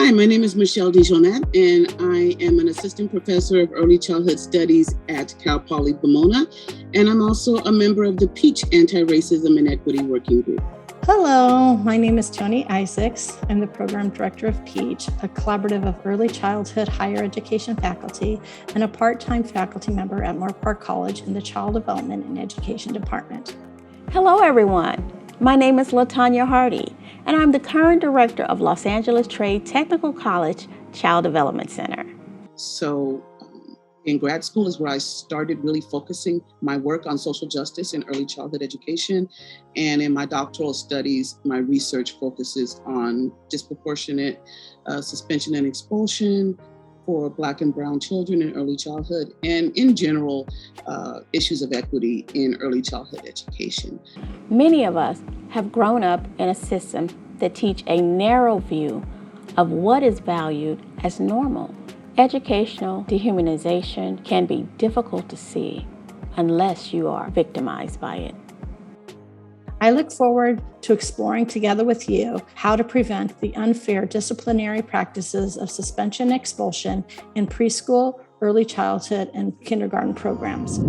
Hi, my name is Michelle DeJohnette, and I am an assistant professor of early childhood studies at Cal Poly Pomona, and I'm also a member of the PEACH Anti-Racism and Equity Working Group. Hello, my name is Toni Isaacs. I'm the program director of PEACH, a collaborative of early childhood higher education faculty and a part-time faculty member at Moorpark College in the Child Development and Education Department. Hello, everyone. My name is LaTanya Hardy, and I'm the current director of Los Angeles Trade Technical College Child Development Center. So in grad school is where I started really focusing my work on social justice and early childhood education. And in my doctoral studies, my research focuses on disproportionate suspension and expulsion for Black and Brown children in early childhood, and in general, issues of equity in early childhood education. Many of us have grown up in a system that teach a narrow view of what is valued as normal. Educational dehumanization can be difficult to see unless you are victimized by it. I look forward to exploring together with you how to prevent the unfair disciplinary practices of suspension and expulsion in preschool, early childhood, and kindergarten programs.